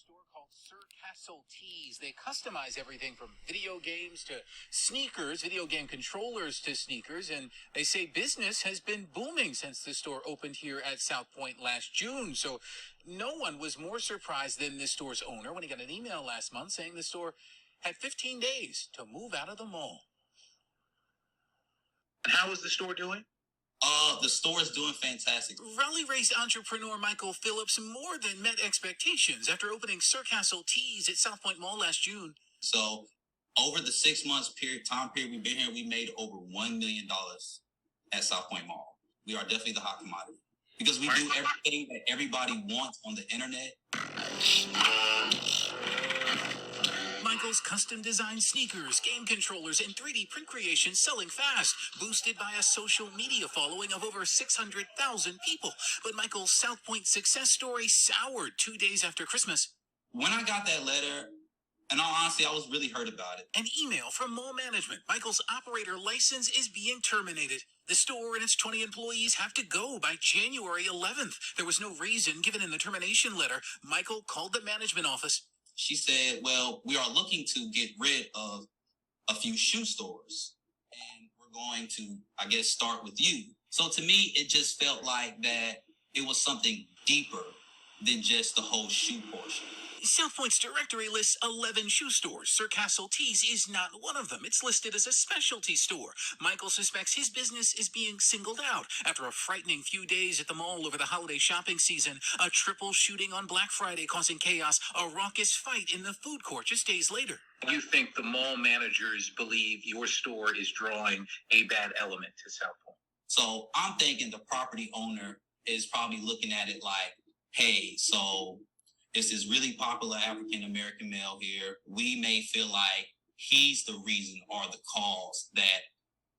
store called Sir Castle Tees. They customize everything from video games to sneakers, video game controllers to sneakers, and they say business has been booming since the store opened here at South Point last June. So no one was more surprised than this store's owner when he got an email last month saying the store had 15 days to move out of the mall. And how is the store doing? The store is doing fantastic. Raleigh-raised entrepreneur Michael Phillips more than met expectations after opening Sir Castle Tees at South Point Mall last June. So, over the 6 months time period we've been here, we made over $1 million at South Point Mall. We are definitely the hot commodity because we do everything that everybody wants on the internet. Michael's custom-designed sneakers, game controllers, and 3D print creations selling fast, boosted by a social media following of over 600,000 people. But Michael's South Point success story soured 2 days after Christmas. When I got that letter, in all honesty, I was really hurt about it. An email from mall management. Michael's operator license is being terminated. The store and its 20 employees have to go by January 11th. There was no reason given in the termination letter. Michael called the management office. She said, well, we are looking to get rid of a few shoe stores, and we're going to, I guess, start with you. So to me, it just felt like that it was something deeper than just the whole shoe portion. South Point's directory lists 11 shoe stores. Sir Castle Tees is not one of them. It's listed as a specialty store. Michael suspects his business is being singled out after a frightening few days at the mall over the holiday shopping season, a triple shooting on Black Friday causing chaos, a raucous fight in the food court just days later. You think the mall managers believe your store is drawing a bad element to South Point? So I'm thinking the property owner is probably looking at it like, hey, so it's this really popular African-American male here. We may feel like he's the reason or the cause that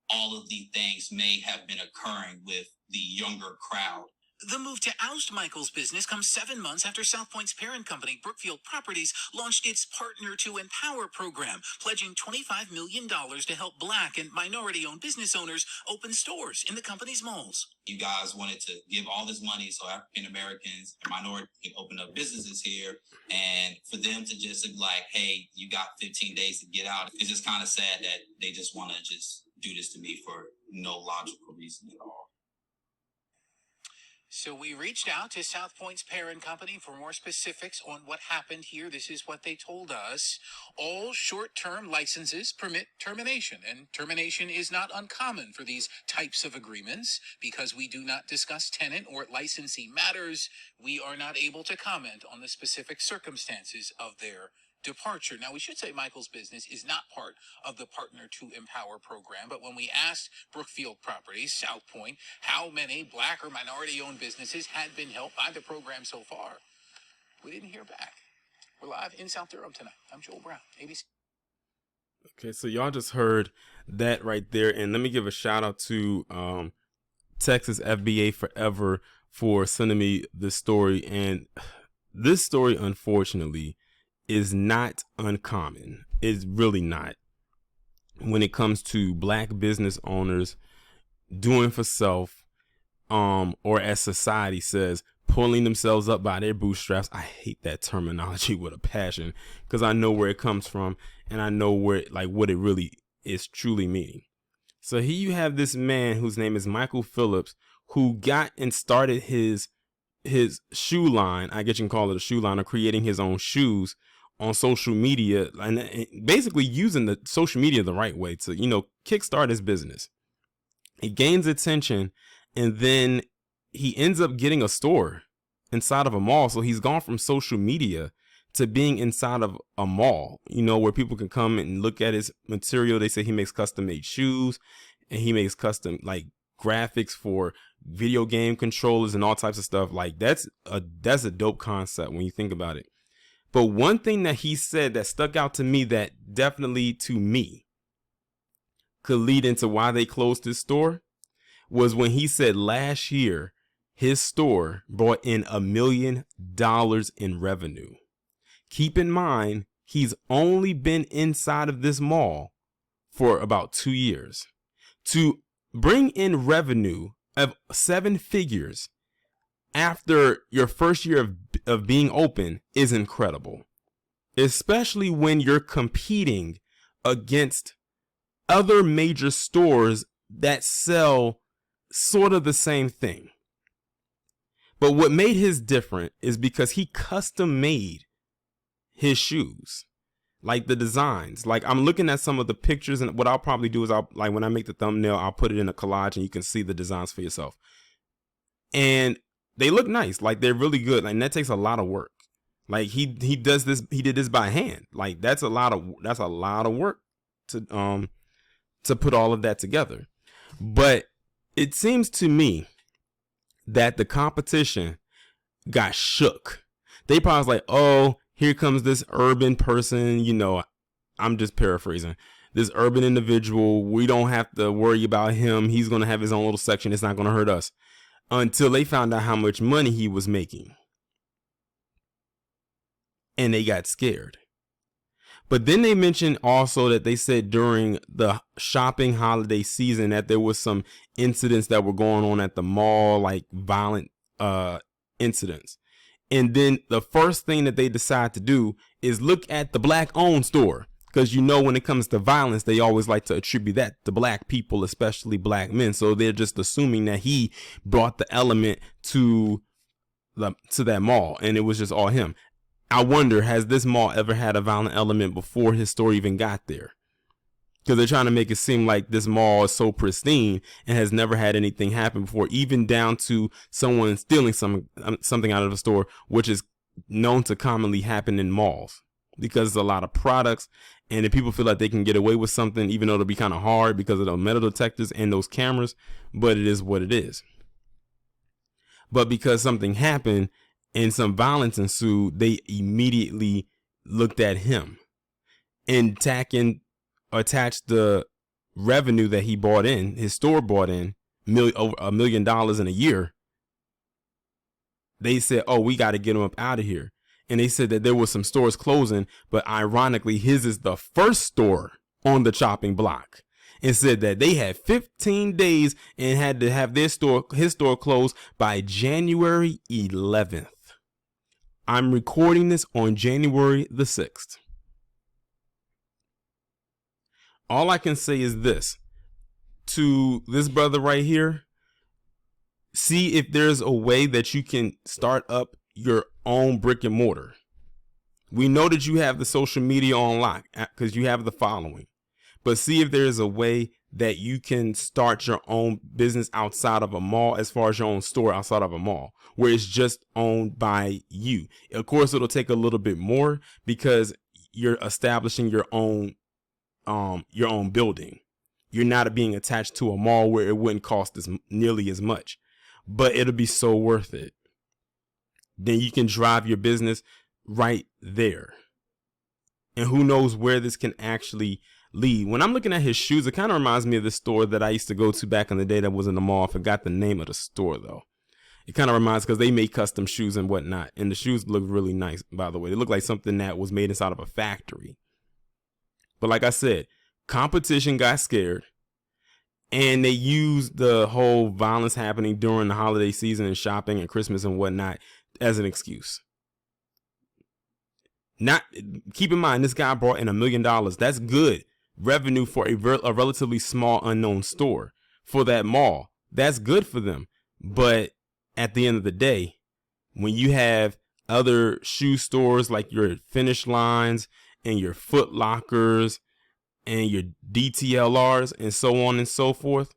all of these things may have been occurring with the younger crowd. The move to oust Michael's business comes 7 months after South Point's parent company, Brookfield Properties, launched its Partner to Empower program, pledging $25 million to help Black and minority-owned business owners open stores in the company's malls. You guys wanted to give all this money so African Americans and minorities can open up businesses here, and for them to just be like, hey, you got 15 days to get out. It's just kind of sad that they just want to just do this to me for no logical reason at all. So we reached out to South Point's parent company for more specifics on what happened here. This is what they told us. All short-term licenses permit termination, and termination is not uncommon for these types of agreements. Because we do not discuss tenant or licensee matters, we are not able to comment on the specific circumstances of their departure. Now, we should say Michael's business is not part of the Partner to Empower program, but when we asked Brookfield Properties, South Point, how many Black or minority-owned businesses had been helped by the program so far, we didn't hear back. We're live in South Durham tonight. I'm Joel Brown, ABC. Okay, so y'all just heard that right there, and let me give a shout out to Texas FBA Forever for sending me this story, and this story, unfortunately, is not uncommon. It's really not. When it comes to Black business owners doing for self, or as society says, pulling themselves up by their bootstraps. I hate that terminology with a passion because I know where it comes from and I know where, like, what it really is truly meaning. So here you have this man whose name is Michael Phillips, who got and started his shoe line. I guess you can call it a shoe line, or creating his own shoes on social media, and basically using the social media the right way to, kickstart his business. He gains attention, and then he ends up getting a store inside of a mall. So he's gone from social media to being inside of a mall, where people can come and look at his material. They say he makes custom made shoes, and he makes custom graphics for video game controllers and all types of stuff. That's a dope concept when you think about it. But one thing that he said that stuck out to me, that definitely to me could lead into why they closed his store, was when he said last year his store brought in $1 million in revenue. Keep in mind, he's only been inside of this mall for about 2 years. To bring in revenue of 7 figures after your first year of being open is incredible, especially when you're competing against other major stores that sell sort of the same thing. But what made his different is because he custom made his shoes, like the designs. Like, I'm looking at some of the pictures, and what I'll probably do is like when I make the thumbnail, I'll put it in a collage and you can see the designs for yourself. And they look nice. Like, they're really good. Like, that takes a lot of work. Like, he did this by hand. Like, that's a lot of work to put all of that together. But it seems to me that the competition got shook. They probably was like, oh, here comes this urban person, you know, I'm just paraphrasing, this urban individual. We don't have to worry about him. He's going to have his own little section. It's not going to hurt us. Until they found out how much money he was making. And they got scared. But then they mentioned also that they said during the shopping holiday season that there was some incidents that were going on at the mall, like violent incidents. And then the first thing that they decide to do is look at the black-owned store. Because, you know, when it comes to violence, they always like to attribute that to black people, especially black men. So they're just assuming that he brought the element to that mall, and it was just all him. I wonder, has this mall ever had a violent element before his store even got there? Because they're trying to make it seem like this mall is so pristine and has never had anything happen before, even down to someone stealing something out of the store, which is known to commonly happen in malls. Because there's a lot of products, and if people feel like they can get away with something, even though it'll be kind of hard because of the metal detectors and those cameras, but it is what it is. But because something happened and some violence ensued, they immediately looked at him and attached the revenue that he bought in, his store bought in, over $1 million in a year. They said, oh, we got to get him up out of here. And they said that there were some stores closing, but ironically, his is the first store on the chopping block. And said that they had 15 days and had to have his store closed by January 11th. I'm recording this on January the 6th. All I can say is this to this brother right here. See if there's a way that you can start up your own brick and mortar. We know that you have the social media on lock because you have the following, but see if there's a way that you can start your own business outside of a mall, as far as your own store outside of a mall, where it's just owned by you. Of course, it'll take a little bit more because you're establishing your own building. You're not being attached to a mall where it wouldn't cost nearly as much, but it'll be so worth it. Then you can drive your business right there. And who knows where this can actually lead. When I'm looking at his shoes, it kind of reminds me of the store that I used to go to back in the day that was in the mall. I forgot the name of the store, though. It kind of reminds, because they made custom shoes and whatnot. And the shoes look really nice, by the way. They look like something that was made inside of a factory. But like I said, competition got scared. And they used the whole violence happening during the holiday season and shopping and Christmas and whatnot as an excuse. Not keep in mind, this guy brought in $1 million. That's good revenue for a relatively small unknown store. For that mall, that's good for them. But at the end of the day, when you have other shoe stores like your Finish Lines and your Foot Lockers and your DTLRs and so on and so forth,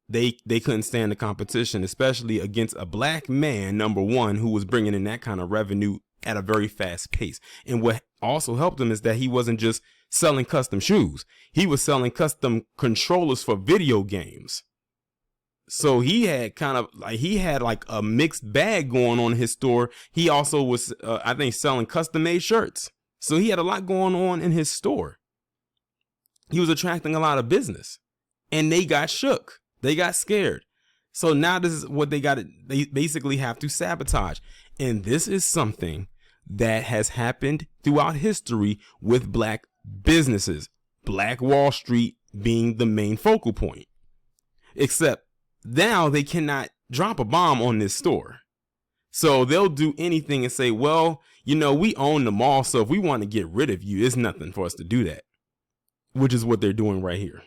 they couldn't stand the competition, especially against a black man, number one, who was bringing in that kind of revenue at a very fast pace. And what also helped him is that he wasn't just selling custom shoes. He was selling custom controllers for video games. So he had like a mixed bag going on in his store. He also was, I think, selling custom made shirts. So he had a lot going on in his store. He was attracting a lot of business, and they got shook. They got scared. So now this is what they basically have to sabotage. And this is something that has happened throughout history with black businesses, Black Wall Street being the main focal point. Except now they cannot drop a bomb on this store. So they'll do anything and say, well, you know, we own the mall, so if we want to get rid of you, it's nothing for us to do that, which is what they're doing right here.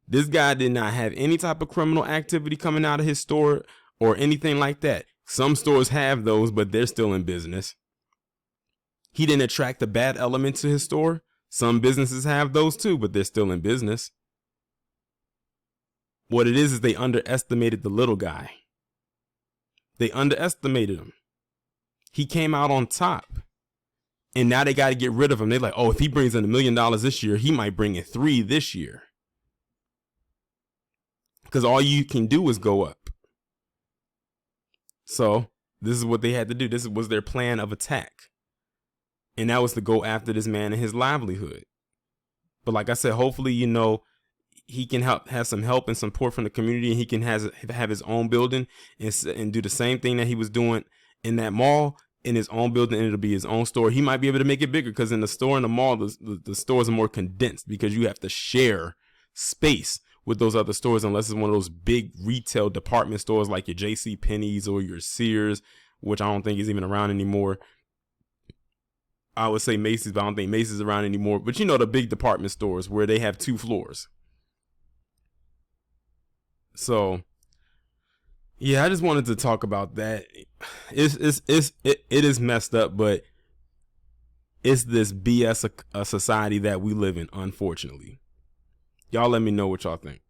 This guy did not have any type of criminal activity coming out of his store or anything like that. Some stores have those, but they're still in business. He didn't attract a bad element to his store. Some businesses have those too, but they're still in business. What it is they underestimated the little guy. They underestimated him. He came out on top. And now they got to get rid of him. They're like, oh, if he brings in $1 million this year, he might bring in 3 this year. Because all you can do is go up. So this is what they had to do. This was their plan of attack. And that was to go after this man and his livelihood. But like I said, hopefully, you know, he can have some help and support from the community, and he can have his own building and do the same thing that he was doing in that mall in his own building, and it'll be his own store. He might be able to make it bigger, because in the store and the mall, the stores are more condensed because you have to share space with those other stores, unless it's one of those big retail department stores like your J.C. Penney's or your Sears, which I don't think is even around anymore. I would say Macy's, but I don't think Macy's is around anymore. But you know, the big department stores where they have 2 floors. So yeah, I just wanted to talk about that. It is messed up, but it's this BS a society that we live in, unfortunately. Y'all let me know what y'all think.